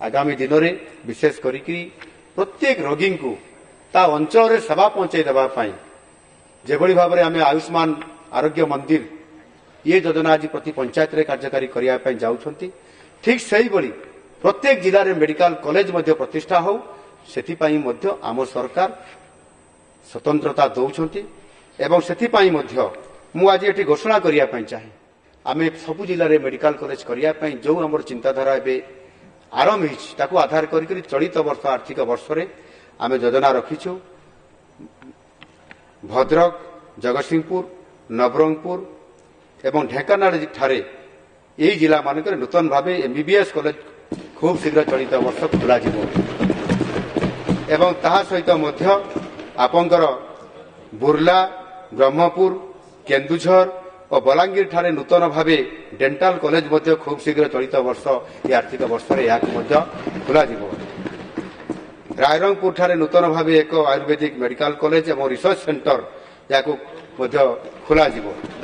आगामी दिन में विशेष करी प्रत्येक रोगी को ता अंचल सेवा पहुंचाई देवाई जेभली भाव में आम आयुष्मान आरोग्य मंदिर ये योजना आज प्रति पंचायत रे कार्यकारी करने जाऊँगी ठीक से ही प्रत्येक जिले में मेडिकल कॉलेज प्रतिष्ठा हो से आम सरकार स्वतंत्रता दौरान एवं से आज ये घोषणा करने चाहे आम सबु जिले में मेडिकल कॉलेज करने जो आम चिंताधारा एवं आरंभ हो आधार कर चलित वर्ष आर्थिक वर्ष में आम योजना रखीचु भद्रक जगतसिंहपुर नवरंगपुर एवं ढेंकानाल ठारे यही जिला मानक नूतन भाव एमबीबीएस कॉलेज खूब शीघ्र चलित वर्ष खोल एवं ताहा सहित आपंकर बुर्ला ब्रह्मपुर केन्दुझर और बलांगीर ठारे नूतन भाव डेंटाल कॉलेज खूब शीघ्र चलित वर्ष ये आर्थिक वर्ष में खोल रायरंगपुर ठारे नूतन भाव एक आयुर्वेदिक मेडिकल कॉलेज और रिसर्च सेंटर या खोल